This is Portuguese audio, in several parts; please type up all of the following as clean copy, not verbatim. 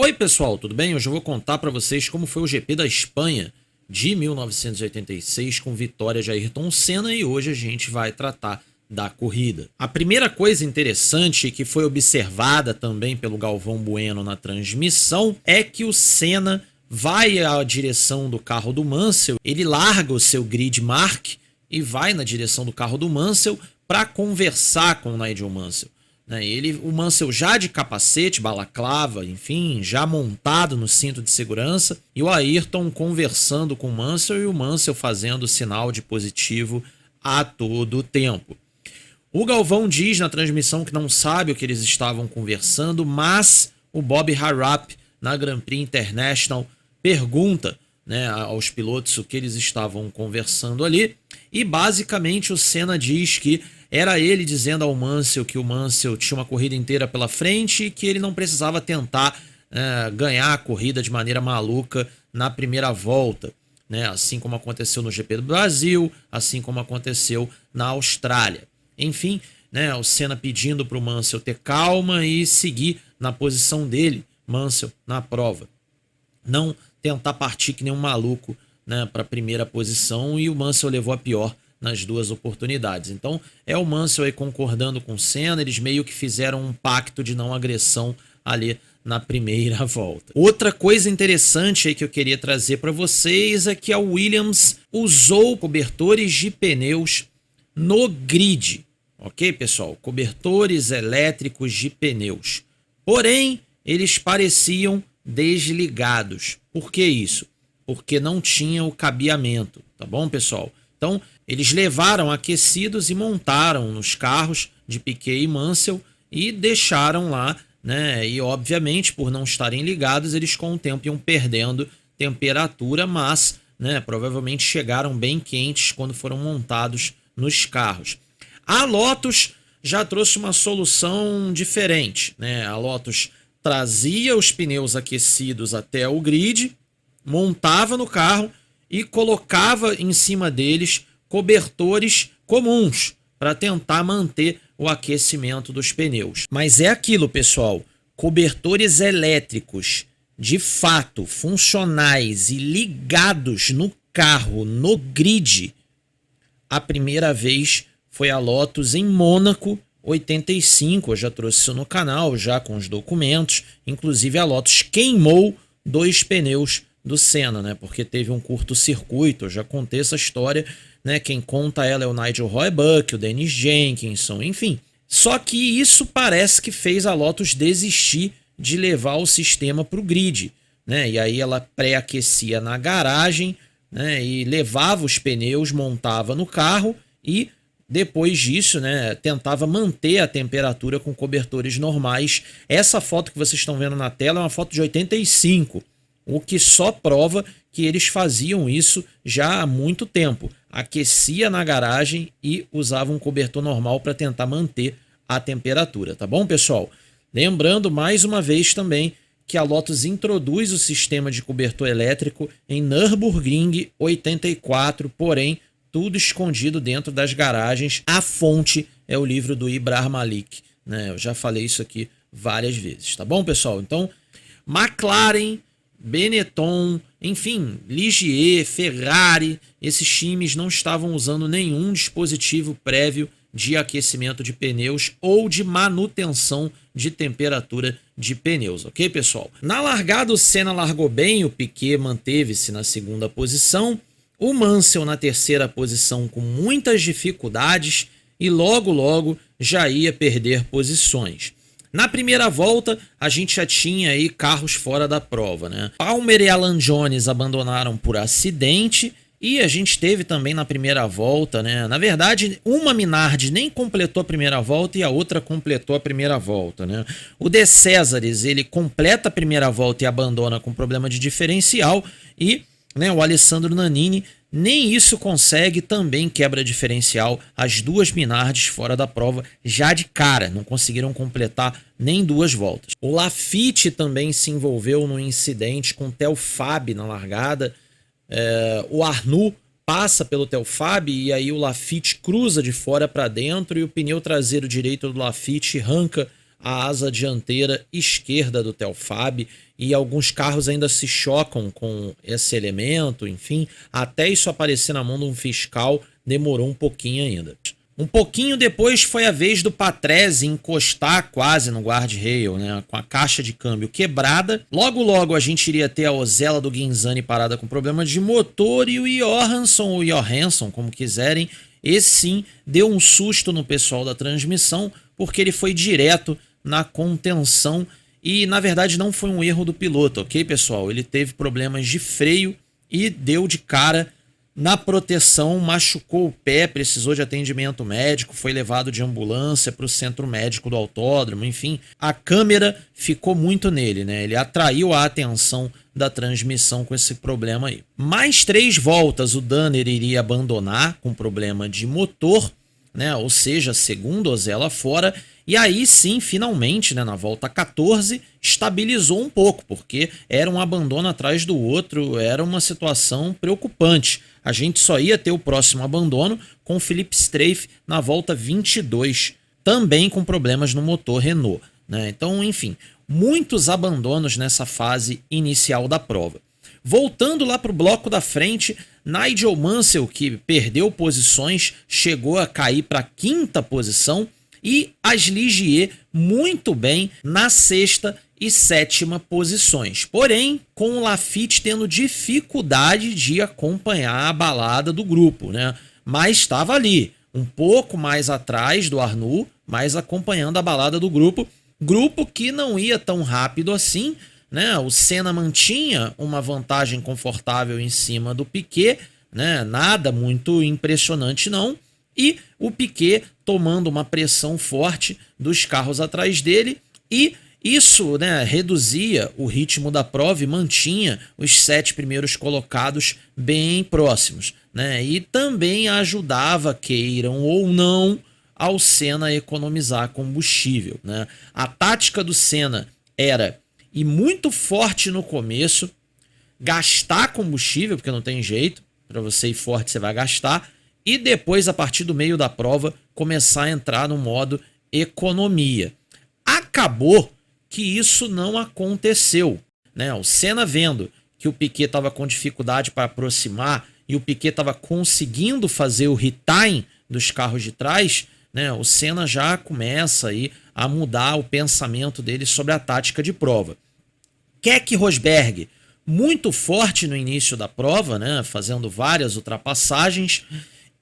Oi pessoal, tudo bem? Hoje eu vou contar para vocês como foi o GP da Espanha de 1986 com vitória de Ayrton Senna e hoje a gente vai tratar da corrida. A primeira coisa interessante que foi observada também pelo Galvão Bueno na transmissão é que o Senna vai à direção do carro do Mansell, ele larga o seu grid mark e vai na direção do carro do Mansell para conversar com o Nigel Mansell. O Mansell já de capacete, balaclava, enfim, já montado no cinto de segurança, e o Ayrton conversando com o Mansell e o Mansell fazendo sinal de positivo a todo tempo. O Galvão diz na transmissão que não sabe o que eles estavam conversando, mas o Bob Harrap, na Grand Prix International, pergunta aos pilotos o que eles estavam conversando ali, e basicamente o Senna diz que era ele dizendo ao Mansell que o Mansell tinha uma corrida inteira pela frente e que ele não precisava tentar ganhar a corrida de maneira maluca na primeira volta, assim como aconteceu no GP do Brasil, assim como aconteceu na Austrália. Enfim, o Senna pedindo para o Mansell ter calma e seguir na posição dele, Mansell, na prova. Não tentar partir que nem um maluco para a primeira posição, e o Mansell levou a pior nas duas oportunidades. Então é o Mansell aí concordando com o Senna, eles meio que fizeram um pacto de não agressão ali na primeira volta. Outra coisa interessante aí que eu queria trazer para vocês é que a Williams usou cobertores de pneus no grid, ok pessoal? Cobertores elétricos de pneus. Porém, eles pareciam desligados. Por que isso? Porque não tinha o cabeamento, tá bom pessoal? Então, eles levaram aquecidos e montaram nos carros de Piquet e Mansell e deixaram lá, E obviamente, por não estarem ligados, eles com o tempo iam perdendo temperatura, mas, provavelmente chegaram bem quentes quando foram montados nos carros. A Lotus já trouxe uma solução diferente, A Lotus trazia os pneus aquecidos até o grid, montava no carro e colocava em cima deles cobertores comuns para tentar manter o aquecimento dos pneus. Mas é aquilo, pessoal, cobertores elétricos de fato funcionais e ligados no carro, no grid. A primeira vez foi a Lotus em Mônaco, 85, eu já trouxe isso no canal, já com os documentos. Inclusive a Lotus queimou 2 pneus do Senna, porque teve um curto-circuito. Eu já contei essa história, Quem conta ela é o Nigel Roebuck, o Dennis Jenkinson, enfim. Só que isso parece que fez a Lotus desistir de levar o sistema para o grid, E aí ela pré-aquecia na garagem, E levava os pneus, montava no carro e depois disso, tentava manter a temperatura com cobertores normais. Essa foto que vocês estão vendo na tela é uma foto de 85, o que só prova que eles faziam isso já há muito tempo. Aquecia na garagem e usava um cobertor normal para tentar manter a temperatura, tá bom, pessoal? Lembrando mais uma vez também que a Lotus introduz o sistema de cobertor elétrico em Nürburgring 84, porém tudo escondido dentro das garagens. A fonte é o livro do Ibrahim Malik, Eu já falei isso aqui várias vezes, tá bom, pessoal? Então, McLaren, Benetton, enfim, Ligier, Ferrari, esses times não estavam usando nenhum dispositivo prévio de aquecimento de pneus ou de manutenção de temperatura de pneus, ok, pessoal? Na largada o Senna largou bem, o Piquet manteve-se na segunda posição, o Mansell na terceira posição com muitas dificuldades e logo já ia perder posições. Na primeira volta, a gente já tinha aí carros fora da prova, Palmer e Alan Jones abandonaram por acidente e a gente teve também na primeira volta, Na verdade, uma Minardi nem completou a primeira volta e a outra completou a primeira volta, O De Cesaris, ele completa a primeira volta e abandona com problema de diferencial e o Alessandro Nannini nem isso consegue, também quebra diferencial. As duas Minardes fora da prova já de cara, não conseguiram completar nem 2 voltas. O Laffite também se envolveu no incidente com o Theo Fabi na largada. O Arnoux passa pelo Theo Fabi e aí o Laffite cruza de fora para dentro e o pneu traseiro direito do Laffite arranca a asa dianteira esquerda do Telfab, e alguns carros ainda se chocam com esse elemento, enfim, até isso aparecer na mão de um fiscal demorou um pouquinho ainda. Um pouquinho depois foi a vez do Patrese encostar quase no guardrail, né, com a caixa de câmbio quebrada. Logo logo a gente iria ter a Ozella do Ghinzani parada com problema de motor, e o Johansson ou Johansson, como quiserem, esse sim deu um susto no pessoal da transmissão, porque ele foi direto na contenção e na verdade não foi um erro do piloto, ok, pessoal? Ele teve problemas de freio e deu de cara na proteção, machucou o pé, precisou de atendimento médico, foi levado de ambulância para o centro médico do autódromo, enfim. A câmera ficou muito nele, né? Ele atraiu a atenção da transmissão com esse problema aí. Mais 3 voltas o Danner iria abandonar com problema de motor, né? Ou seja, segundo Ozella fora. E aí sim, finalmente, né, na volta 14, estabilizou um pouco, porque era um abandono atrás do outro, era uma situação preocupante. A gente só ia ter o próximo abandono com o Philippe Streiff na volta 22, também com problemas no motor Renault, né? Então, enfim, muitos abandonos nessa fase inicial da prova. Voltando lá para o bloco da frente, Nigel Mansell, que perdeu posições, chegou a cair para a 5ª posição, e as Ligier muito bem na 6ª e 7ª posições. Porém, com o Laffite tendo dificuldade de acompanhar a balada do grupo, né? Mas estava ali, um pouco mais atrás do Arnoux, mas acompanhando a balada do grupo. Grupo que não ia tão rápido assim, né? O Senna mantinha uma vantagem confortável em cima do Piquet, né? Nada muito impressionante não. E o Piquet tomando uma pressão forte dos carros atrás dele, e isso, né, reduzia o ritmo da prova e mantinha os 7 primeiros colocados bem próximos, né? E também ajudava, queiram ou não, ao Senna a economizar combustível, né? A tática do Senna era ir muito forte no começo, gastar combustível, porque não tem jeito, para você ir forte você vai gastar, e depois, a partir do meio da prova, começar a entrar no modo economia. Acabou que isso não aconteceu, né? O Senna, vendo que o Piquet estava com dificuldade para aproximar e o Piquet estava conseguindo fazer o retime dos carros de trás, né? O Senna já começa aí a mudar o pensamento dele sobre a tática de prova. Keck Rosberg, muito forte no início da prova, né? Fazendo várias ultrapassagens,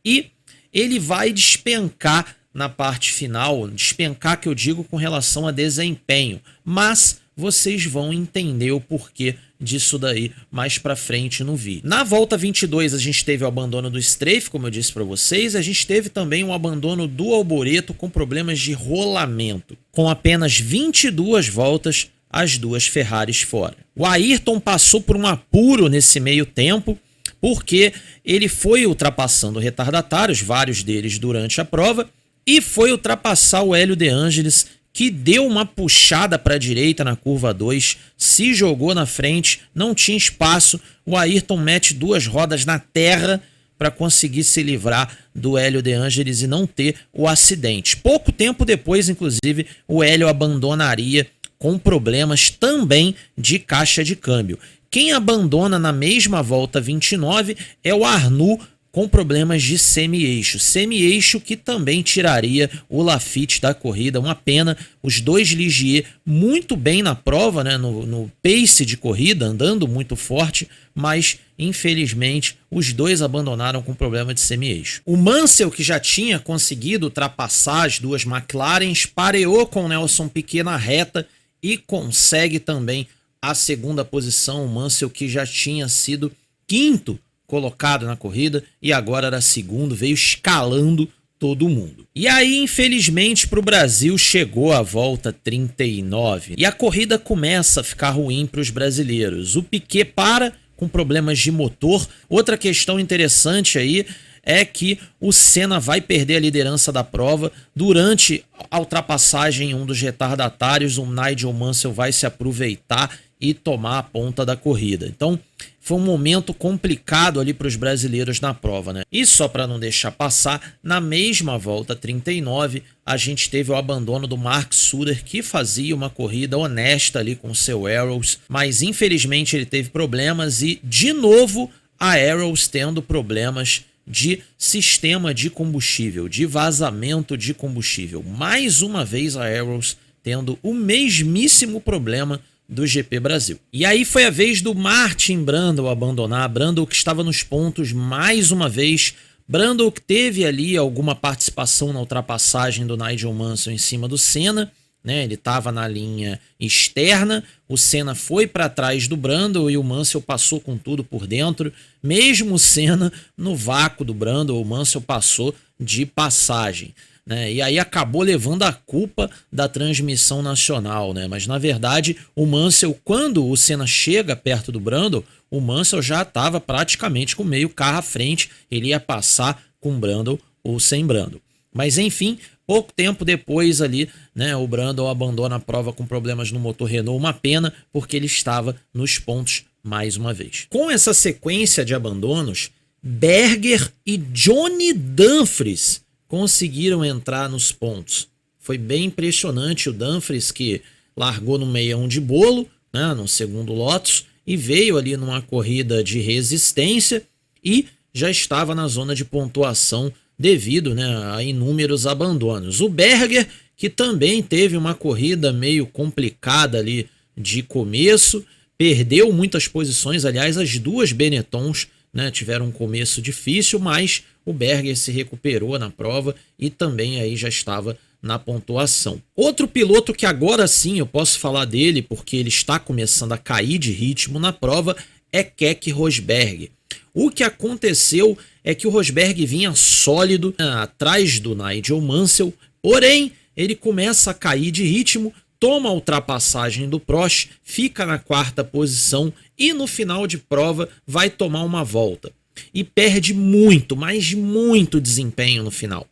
e ele vai despencar na parte final, despencar que eu digo com relação a desempenho, mas vocês vão entender o porquê disso daí mais pra frente no vídeo. Na volta 22 a gente teve o abandono do Streiff, como eu disse para vocês, a gente teve também um abandono do Alboreto com problemas de rolamento, com apenas 22 voltas as 2 Ferraris fora. O Ayrton passou por um apuro nesse meio tempo, porque ele foi ultrapassando retardatários, vários deles durante a prova, e foi ultrapassar o Hélio De Angelis, que deu uma puxada para a direita na curva 2, se jogou na frente, não tinha espaço, o Ayrton mete 2 rodas na terra para conseguir se livrar do Hélio De Angelis e não ter o acidente. Pouco tempo depois, inclusive, o Hélio abandonaria com problemas também de caixa de câmbio. Quem abandona na mesma volta 29 é o Arnoux, com problemas de semi-eixo. Semi-eixo que também tiraria o Laffite da corrida. Uma pena, os 2 Ligier muito bem na prova, né, no pace de corrida, andando muito forte, mas infelizmente os 2 abandonaram com problema de semi-eixo. O Mansell, que já tinha conseguido ultrapassar as 2 McLarens, pareou com o Nelson Piquet na reta e consegue também a 2ª posição. O Mansell, que já tinha sido 5º colocado na corrida e agora era 2º, veio escalando todo mundo. E aí, infelizmente, para o Brasil chegou a volta 39 e a corrida começa a ficar ruim para os brasileiros. O Piquet para com problemas de motor. Outra questão interessante aí é que o Senna vai perder a liderança da prova. Durante a ultrapassagem em um dos retardatários, o Nigel Mansell vai se aproveitar e tomar a ponta da corrida. Então, foi um momento complicado ali para os brasileiros na prova, né? E só para não deixar passar, na mesma volta 39, a gente teve o abandono do Mark Suter, que fazia uma corrida honesta ali com o seu Arrows, mas infelizmente ele teve problemas e, de novo, a Arrows tendo problemas de sistema de combustível, de vazamento de combustível. Mais uma vez a Arrows tendo o mesmíssimo problema do GP Brasil. E aí foi a vez do Martin Brundle abandonar. Brundle que estava nos pontos mais uma vez. Brundle que teve ali alguma participação na ultrapassagem do Nigel Mansell em cima do Senna, né? Ele estava na linha externa, o Senna foi para trás do Brundle e o Mansell passou com tudo por dentro. Mesmo o Senna no vácuo do Brundle, o Mansell passou de passagem, né? E aí acabou levando a culpa da transmissão nacional, né? Mas na verdade o Mansell, quando o Senna chega perto do Brundle, o Mansell já estava praticamente com meio carro à frente, ele ia passar com Brundle ou sem Brundle. Mas enfim, pouco tempo depois ali, né, o Brundle abandona a prova com problemas no motor Renault, uma pena, porque ele estava nos pontos mais uma vez. Com essa sequência de abandonos, Berger e Johnny Dumfries conseguiram entrar nos pontos. Foi bem impressionante o Dumfries, que largou no meião de bolo, né, no segundo Lotus, e veio ali numa corrida de resistência e já estava na zona de pontuação devido, né, a inúmeros abandonos. O Berger, que também teve uma corrida meio complicada ali de começo, perdeu muitas posições, aliás, as duas Benettons, né, tiveram um começo difícil, mas o Berger se recuperou na prova e também aí já estava na pontuação. Outro piloto que agora sim eu posso falar dele, porque ele está começando a cair de ritmo na prova, é Keke Rosberg. O que aconteceu é que o Rosberg vinha sólido, né, atrás do Nigel Mansell, porém ele começa a cair de ritmo, toma a ultrapassagem do Prost, fica na quarta posição e no final de prova vai tomar uma volta. E perde muito, mas muito desempenho no final.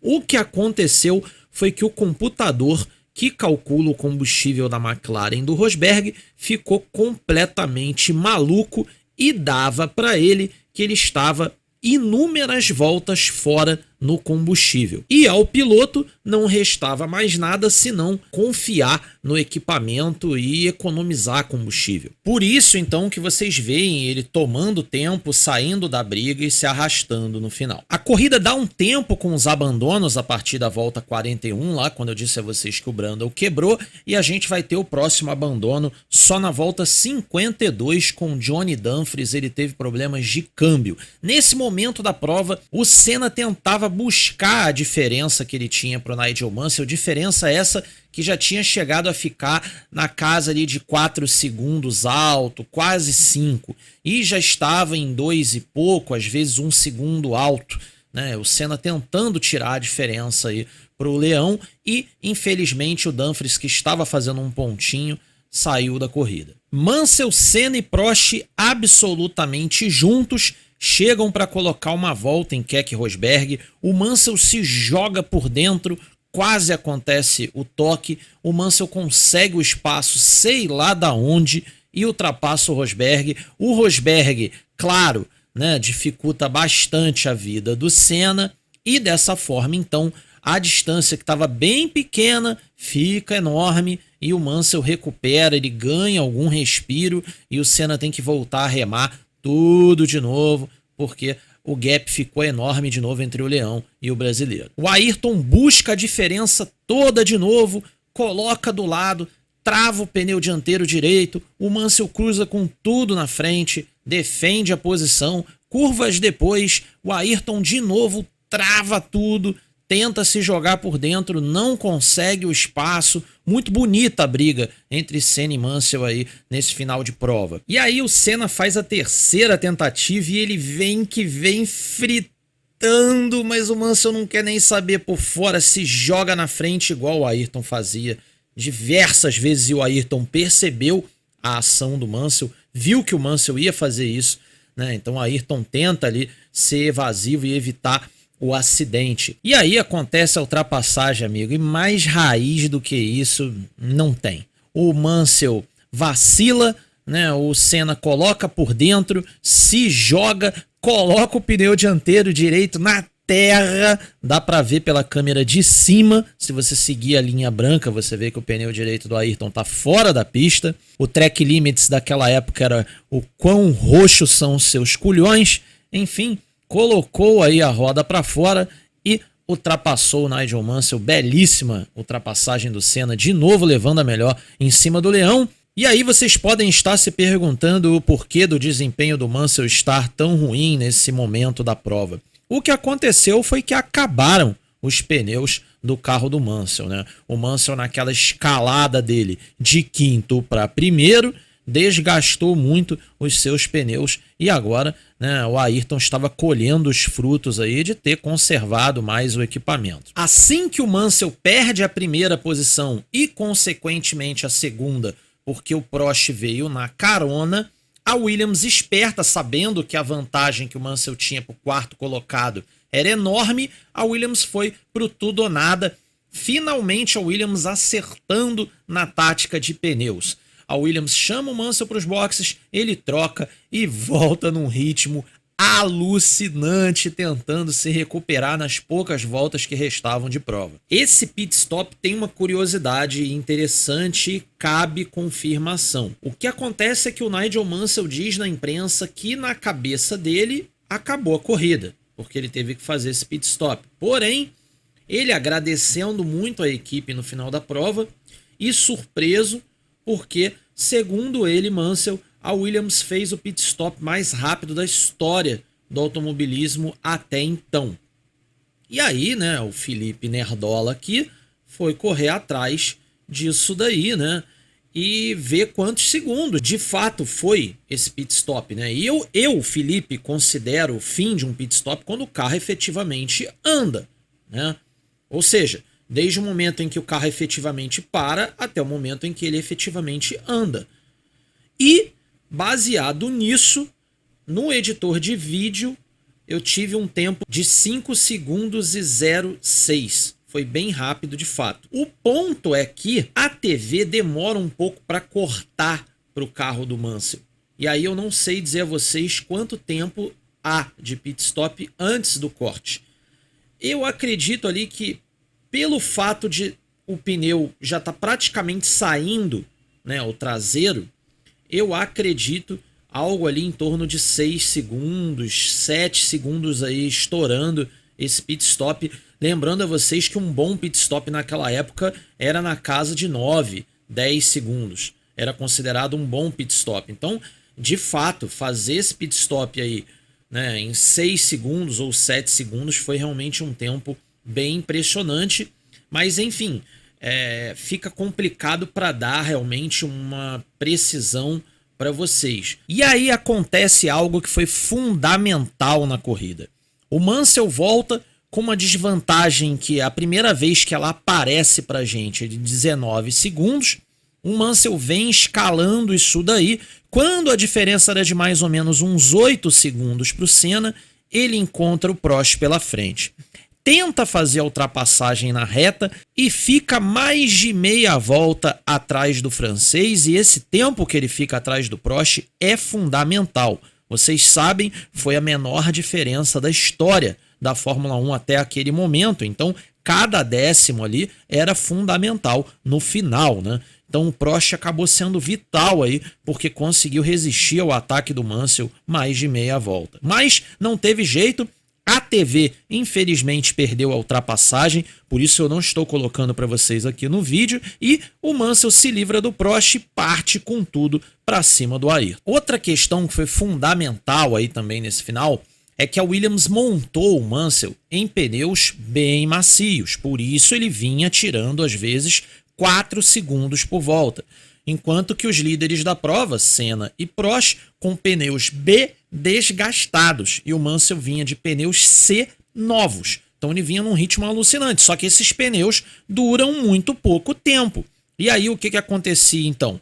O que aconteceu foi que o computador que calcula o combustível da McLaren do Rosberg ficou completamente maluco e dava para ele que ele estava inúmeras voltas fora no combustível. E ao piloto não restava mais nada senão confiar no equipamento e economizar combustível. Por isso então que vocês veem ele tomando tempo, saindo da briga e se arrastando no final. A corrida dá um tempo com os abandonos a partir da volta 41, lá quando eu disse a vocês que o Brundle quebrou, e a gente vai ter o próximo abandono só na volta 52 com Johnny Dumfries. Ele teve problemas de câmbio. Nesse momento da prova, o Senna tentava buscar a diferença que ele tinha para o Nigel Mansell, diferença essa que já tinha chegado a ficar na casa ali de 4 segundos alto, quase 5, e já estava em 2 e pouco, às vezes 1 segundo alto, né? O Senna tentando tirar a diferença aí para o Leão e infelizmente o Dumfries, que estava fazendo um pontinho, saiu da corrida. Mansell, Senna e Prost absolutamente juntos chegam para colocar uma volta em Keke Rosberg. O Mansell se joga por dentro, quase acontece o toque. O Mansell consegue o espaço, sei lá da onde, e ultrapassa o Rosberg. O Rosberg, claro, né, dificulta bastante a vida do Senna e dessa forma, então, a distância que estava bem pequena fica enorme e o Mansell recupera, ele ganha algum respiro e o Senna tem que voltar a remar tudo de novo, porque o gap ficou enorme de novo entre o Leão e o brasileiro. O Ayrton busca a diferença toda de novo, coloca do lado, trava o pneu dianteiro direito, o Mansell cruza com tudo na frente, defende a posição, curvas depois, o Ayrton de novo trava tudo, tenta se jogar por dentro, não consegue o espaço. Muito bonita a briga entre Senna e Mansell aí nesse final de prova. E aí o Senna faz a terceira tentativa e ele vem fritando, mas o Mansell não quer nem saber por fora, se joga na frente igual o Ayrton fazia diversas vezes, e o Ayrton percebeu a ação do Mansell, viu que o Mansell ia fazer isso, né? Então o Ayrton tenta ali ser evasivo e evitar o acidente. E aí acontece a ultrapassagem, amigo, e mais raiz do que isso não tem. O Mansell vacila, né? O Senna coloca por dentro, se joga, coloca o pneu dianteiro direito na terra, dá para ver pela câmera de cima. Se você seguir a linha branca, você vê que o pneu direito do Ayrton tá fora da pista. O track limits daquela época era o quão roxos são os seus culhões. Enfim, colocou aí a roda para fora e ultrapassou o Nigel Mansell. Belíssima ultrapassagem do Senna, de novo levando a melhor em cima do Leão. E aí vocês podem estar se perguntando o porquê do desempenho do Mansell estar tão ruim nesse momento da prova. O que aconteceu foi que acabaram os pneus do carro do Mansell, né? O Mansell, naquela escalada dele de quinto para primeiro, desgastou muito os seus pneus e agora, né, o Ayrton estava colhendo os frutos aí de ter conservado mais o equipamento. Assim que o Mansell perde a primeira posição e consequentemente a segunda, porque o Prost veio na carona, a Williams, esperta, sabendo que a vantagem que o Mansell tinha para o quarto colocado era enorme, a Williams foi pro tudo ou nada. Finalmente a Williams acertando na tática de pneus. A Williams chama o Mansell para os boxes, ele troca e volta num ritmo alucinante, tentando se recuperar nas poucas voltas que restavam de prova. Esse pit stop tem uma curiosidade interessante e cabe confirmação. O que acontece é que o Nigel Mansell diz na imprensa que na cabeça dele acabou a corrida, porque ele teve que fazer esse pit stop. Porém, ele agradecendo muito a equipe no final da prova e surpreso porque, segundo ele, Mansell, a Williams fez o pit stop mais rápido da história do automobilismo até então. E aí, né, o Felipe Nerdola aqui foi correr atrás disso daí, né, e ver quantos segundos de fato foi esse pit stop, né? E eu, Felipe, considero o fim de um pit stop quando o carro efetivamente anda, né? Ou seja, desde o momento em que o carro efetivamente para até o momento em que ele efetivamente anda. E baseado nisso, no editor de vídeo, eu tive um tempo de 5 segundos e 06. Foi bem rápido de fato. O ponto é que a TV demora um pouco para cortar para o carro do Mansell. E aí eu não sei dizer a vocês quanto tempo há de pit stop antes do corte. Eu acredito ali que, pelo fato de o pneu já estar praticamente saindo, né, o traseiro, eu acredito algo ali em torno de 6 segundos, 7 segundos aí estourando esse pit stop. Lembrando a vocês que um bom pit stop naquela época era na casa de 9, 10 segundos. Era considerado um bom pit stop. Então, de fato, fazer esse pit stop aí, né, em 6 segundos ou 7 segundos foi realmente um tempo bem impressionante. Mas, enfim, fica complicado para dar realmente uma precisão para vocês. E aí acontece algo que foi fundamental na corrida. O Mansell volta com uma desvantagem que a primeira vez que ela aparece pra gente é de 19 segundos. O Mansell vem escalando isso daí. Quando a diferença era de mais ou menos uns 8 segundos para o Senna, ele encontra o Prost pela frente. Tenta fazer a ultrapassagem na reta e fica mais de meia volta atrás do francês, e esse tempo que ele fica atrás do Prost é fundamental. Vocês sabem, foi a menor diferença da história da Fórmula 1 até aquele momento, então cada décimo ali era fundamental no final, né? Então o Prost acabou sendo vital aí, porque conseguiu resistir ao ataque do Mansell mais de meia volta. Mas não teve jeito. A TV, infelizmente, perdeu a ultrapassagem, por isso eu não estou colocando para vocês aqui no vídeo, e o Mansell se livra do Prost e parte com tudo para cima do Ayrton. Outra questão que foi fundamental aí também nesse final é que a Williams montou o Mansell em pneus bem macios, por isso ele vinha tirando às vezes 4 segundos por volta, enquanto que os líderes da prova, Senna e Prost, com pneus B desgastados, e o Mansell vinha de pneus C novos. Então ele vinha num ritmo alucinante, só que esses pneus duram muito pouco tempo. E aí o que acontecia então?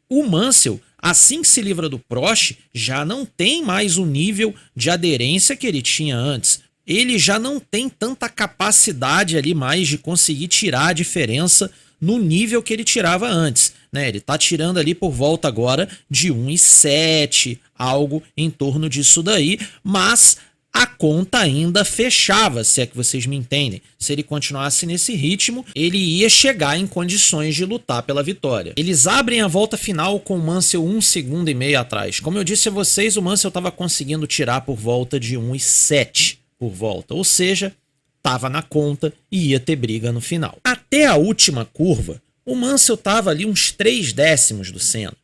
O Mansell, assim que se livra do Prost, já não tem mais o nível de aderência que ele tinha antes. Ele já não tem tanta capacidade ali mais de conseguir tirar a diferença no nível que ele tirava antes. né? Ele tá tirando ali por volta agora de 1,7, algo em torno disso daí, mas a conta ainda fechava, se é que vocês me entendem. Se ele continuasse nesse ritmo, ele ia chegar em condições de lutar pela vitória. Eles abrem a volta final com o Mansell 1,5 segundo atrás. Como eu disse a vocês, o Mansell estava conseguindo tirar por volta de 1,7 por volta, ou seja, estava na conta e ia ter briga no final. Até a última curva, o Mansell estava ali uns 3 décimos do Senna.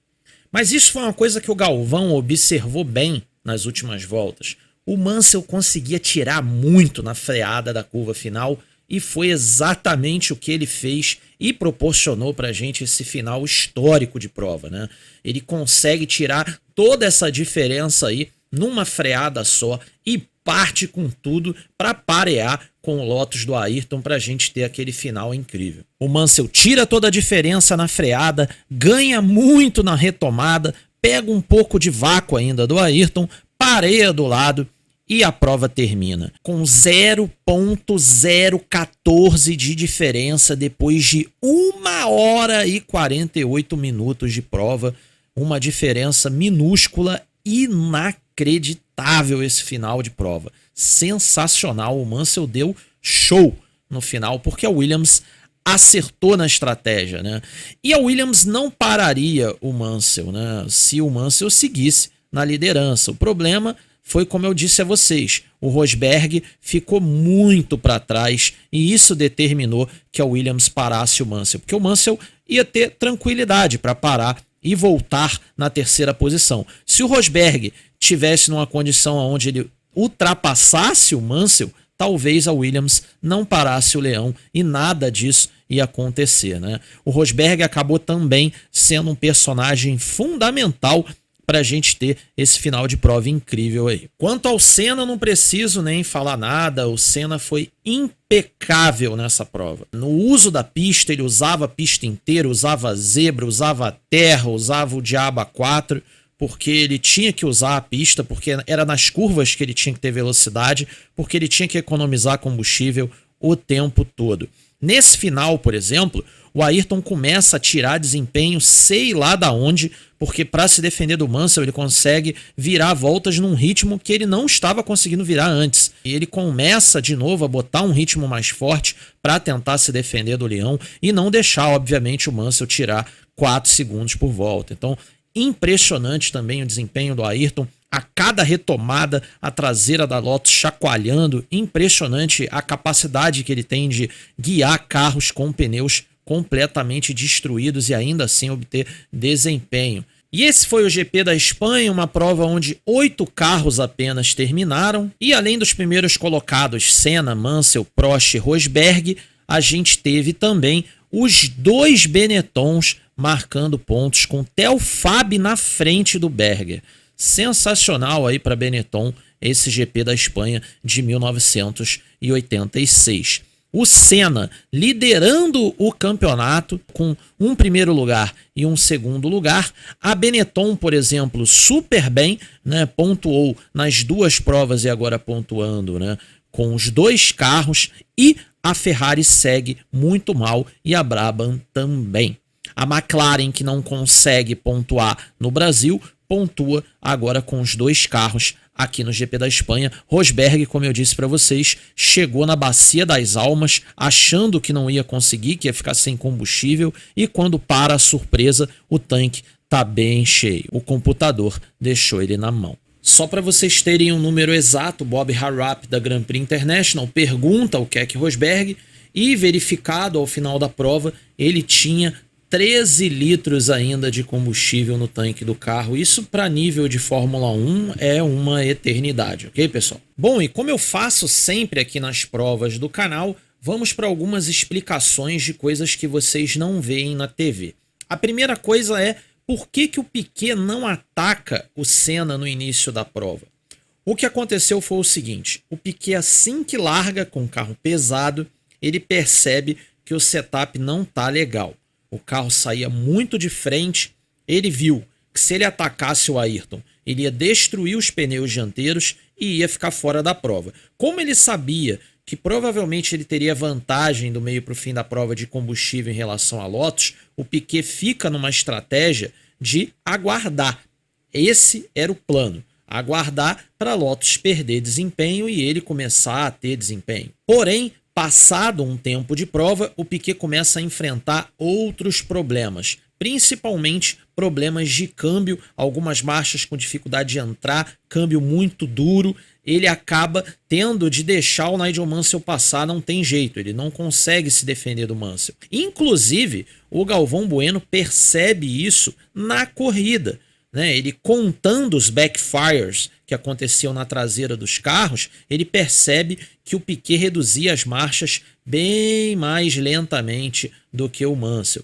Mas isso foi uma coisa que o Galvão observou bem nas últimas voltas. O Mansell conseguia tirar muito na freada da curva final e foi exatamente o que ele fez e proporcionou para a gente esse final histórico de prova, né? Ele consegue tirar toda essa diferença aí numa freada só e parte com tudo para parear com o Lotus do Ayrton para a gente ter aquele final incrível. O Mansell tira toda a diferença na freada, ganha muito na retomada, pega um pouco de vácuo ainda do Ayrton, pareia do lado e a prova termina com 0,014 de diferença depois de 1 hora e 48 minutos de prova. Uma diferença minúscula, inacreditável esse final de prova. Sensacional, o Mansell deu show no final, porque a Williams acertou na estratégia, né? E a Williams não pararia o Mansell, né? Se o Mansell seguisse na liderança. O problema foi, como eu disse a vocês, o Rosberg ficou muito para trás e isso determinou que a Williams parasse o Mansell, porque o Mansell ia ter tranquilidade para parar e voltar na terceira posição. Se o Rosberg tivesse numa condição onde ele ultrapassasse o Mansell, talvez a Williams não parasse o Leão e nada disso ia acontecer, né? O Rosberg acabou também sendo um personagem fundamental para a gente ter esse final de prova incrível aí. Quanto ao Senna, não preciso nem falar nada, o Senna foi impecável nessa prova. No uso da pista, ele usava a pista inteira, usava a zebra, usava a terra, usava o diabo A4, porque ele tinha que usar a pista, porque era nas curvas que ele tinha que ter velocidade, porque ele tinha que economizar combustível o tempo todo. Nesse final, por exemplo, o Ayrton começa a tirar desempenho, sei lá da onde, porque para se defender do Mansell ele consegue virar voltas num ritmo que ele não estava conseguindo virar antes. E ele começa de novo a botar um ritmo mais forte para tentar se defender do Leão e não deixar, obviamente, o Mansell tirar 4 segundos por volta. Então, impressionante também o desempenho do Ayrton. A cada retomada, a traseira da Lotus chacoalhando. Impressionante a capacidade que ele tem de guiar carros com pneus completamente destruídos e ainda assim obter desempenho. E esse foi o GP da Espanha, uma prova onde 8 carros apenas terminaram. E além dos primeiros colocados, Senna, Mansell, Prost e Rosberg, a gente teve também os 2 Benettons marcando pontos, com Theo Fabi na frente do Berger. Sensacional aí para Benetton esse GP da Espanha de 1986. O Senna liderando o campeonato com um primeiro lugar e um segundo lugar. A Benetton, por exemplo, super bem, né? Pontuou nas 2 provas e agora pontuando, né? Com os 2 carros. E a Ferrari segue muito mal e a Brabham também. A McLaren, que não consegue pontuar no Brasil, pontua agora com os 2 carros aqui no GP da Espanha. Rosberg, como eu disse para vocês, chegou na Bacia das Almas achando que não ia conseguir, que ia ficar sem combustível, e quando para a surpresa, o tanque tá bem cheio. O computador deixou ele na mão. Só para vocês terem um número exato, Bob Harrap da Grand Prix International pergunta ao Keck Rosberg e verificado ao final da prova, ele tinha 13 litros ainda de combustível no tanque do carro. Isso para nível de Fórmula 1 é uma eternidade, ok, pessoal? Bom, e como eu faço sempre aqui nas provas do canal, vamos para algumas explicações de coisas que vocês não veem na TV. A primeira coisa é por que o Piquet não ataca o Senna no início da prova. O que aconteceu foi o seguinte: o Piquet, assim que larga com o carro pesado, ele percebe que o setup não tá legal. O carro saía muito de frente, ele viu que se ele atacasse o Ayrton, ele ia destruir os pneus dianteiros e ia ficar fora da prova. Como ele sabia que provavelmente ele teria vantagem do meio para o fim da prova de combustível em relação a Lotus, o Piquet fica numa estratégia de aguardar. Esse era o plano. Aguardar para Lotus perder desempenho e ele começar a ter desempenho. Porém, passado um tempo de prova, o Piquet começa a enfrentar outros problemas, principalmente problemas de câmbio, algumas marchas com dificuldade de entrar, câmbio muito duro. Ele acaba tendo de deixar o Nigel Mansell passar, não tem jeito, ele não consegue se defender do Mansell. Inclusive, o Galvão Bueno percebe isso na corrida. Ele contando os backfires que aconteciam na traseira dos carros, ele percebe que o Piquet reduzia as marchas bem mais lentamente do que o Mansell.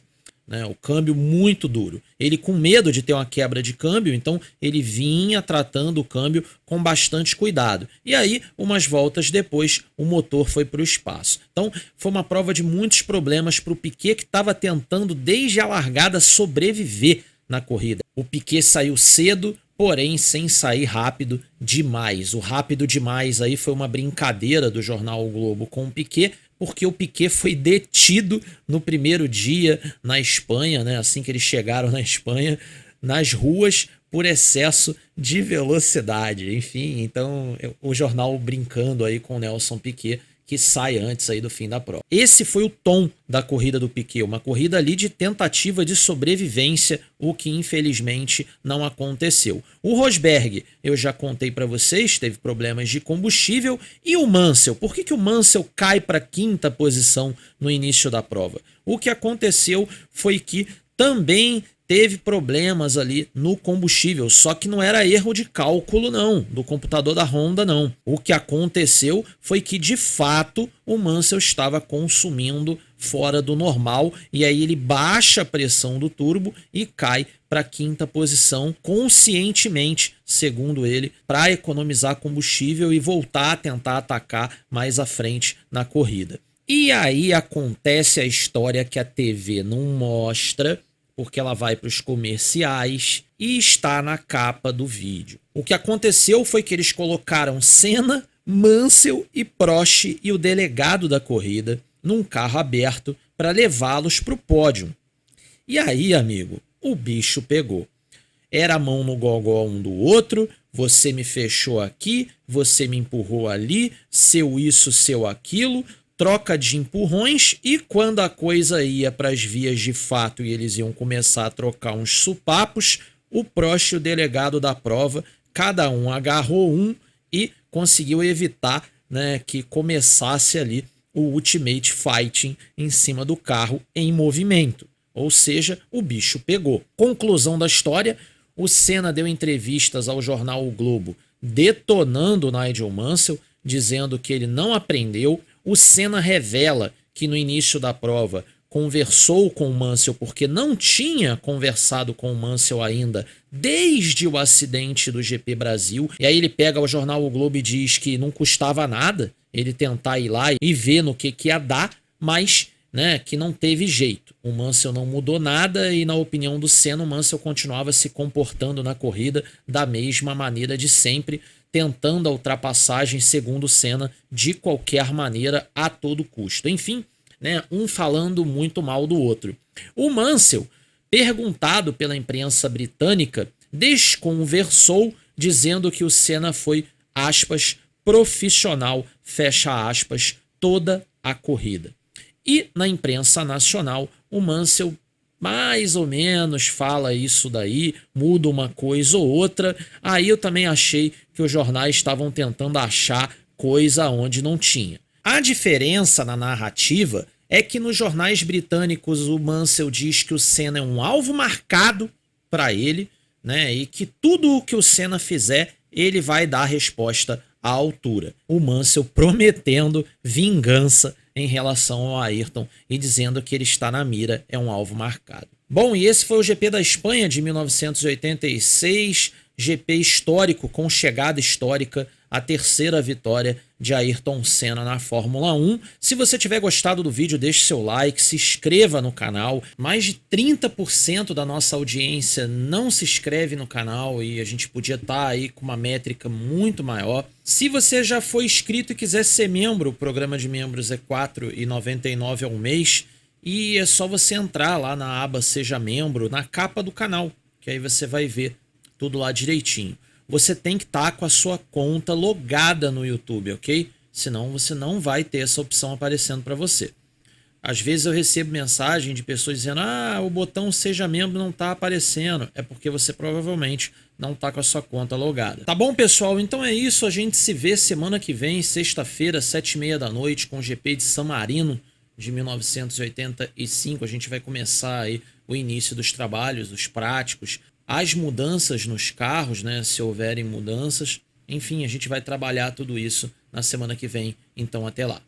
O câmbio muito duro. Ele com medo de ter uma quebra de câmbio, então ele vinha tratando o câmbio com bastante cuidado. E aí, umas voltas depois, o motor foi para o espaço. Então, foi uma prova de muitos problemas para o Piquet, que estava tentando desde a largada sobreviver na corrida. O Piquet saiu cedo, porém sem sair rápido demais. O rápido demais aí foi uma brincadeira do jornal O Globo com o Piquet, porque o Piquet foi detido no primeiro dia na Espanha, assim que eles chegaram na Espanha, nas ruas por excesso de velocidade. Enfim, então o jornal brincando aí com o Nelson Piquet, que sai antes aí do fim da prova. Esse foi o tom da corrida do Piquet, uma corrida ali de tentativa de sobrevivência, o que infelizmente não aconteceu. O Rosberg, eu já contei para vocês, teve problemas de combustível. E o Mansell, por que o Mansell cai para a 5ª posição no início da prova? O que aconteceu foi que também teve problemas ali no combustível, só que não era erro de cálculo não, do computador da Honda não. O que aconteceu foi que de fato o Mansell estava consumindo fora do normal e aí ele baixa a pressão do turbo e cai para a 5ª posição conscientemente, segundo ele, para economizar combustível e voltar a tentar atacar mais à frente na corrida. E aí acontece a história que a TV não mostra, porque ela vai para os comerciais e está na capa do vídeo. O que aconteceu foi que eles colocaram Senna, Mansell e Prost e o delegado da corrida num carro aberto para levá-los para o pódio. E aí, amigo, o bicho pegou. Era a mão no gogó um do outro, você me fechou aqui, você me empurrou ali, seu isso, seu aquilo, troca de empurrões, e quando a coisa ia para as vias de fato e eles iam começar a trocar uns supapos, o Prost e o delegado da prova, cada um agarrou um e conseguiu evitar, que começasse ali o Ultimate Fighting em cima do carro em movimento. Ou seja, o bicho pegou. Conclusão da história, o Senna deu entrevistas ao jornal O Globo detonando o Nigel Mansell, dizendo que ele não aprendeu. O Senna revela que no início da prova conversou com o Mansell porque não tinha conversado com o Mansell ainda desde o acidente do GP Brasil. E aí ele pega o jornal O Globo e diz que não custava nada ele tentar ir lá e ver no que ia dar, mas que não teve jeito. O Mansell não mudou nada e, na opinião do Senna, o Mansell continuava se comportando na corrida da mesma maneira de sempre, tentando a ultrapassagem, segundo o Senna, de qualquer maneira, a todo custo. Enfim, um falando muito mal do outro. O Mansell, perguntado pela imprensa britânica, desconversou, dizendo que o Senna foi, aspas, profissional, fecha aspas, toda a corrida. E na imprensa nacional, o Mansell mais ou menos fala isso daí, muda uma coisa ou outra. Aí eu também achei que os jornais estavam tentando achar coisa onde não tinha. A diferença na narrativa é que nos jornais britânicos o Mansell diz que o Senna é um alvo marcado para ele, e que tudo o que o Senna fizer, ele vai dar a resposta à altura. O Mansell prometendo vingança em relação ao Ayrton e dizendo que ele está na mira, é um alvo marcado. Bom, e esse foi o GP da Espanha de 1986, GP histórico, com chegada histórica a terceira vitória de Ayrton Senna na Fórmula 1. Se você tiver gostado do vídeo, deixe seu like, se inscreva no canal. Mais de 30% da nossa audiência não se inscreve no canal e a gente podia estar aí com uma métrica muito maior. Se você já foi inscrito e quiser ser membro, o programa de membros é R$ 4,99 ao mês e é só você entrar lá na aba Seja Membro, na capa do canal, que aí você vai ver tudo lá direitinho. Você tem que estar com a sua conta logada no YouTube, ok? Senão você não vai ter essa opção aparecendo para você. Às vezes eu recebo mensagem de pessoas dizendo: ah, o botão Seja Membro não está aparecendo. É porque você provavelmente não está com a sua conta logada. Tá bom, pessoal? Então é isso. A gente se vê semana que vem, sexta-feira, 7h30 da noite, com o GP de San Marino de 1985. A gente vai começar aí o início dos trabalhos, os práticos, as mudanças nos carros, né? Se houverem mudanças. Enfim, a gente vai trabalhar tudo isso na semana que vem. Então, até lá.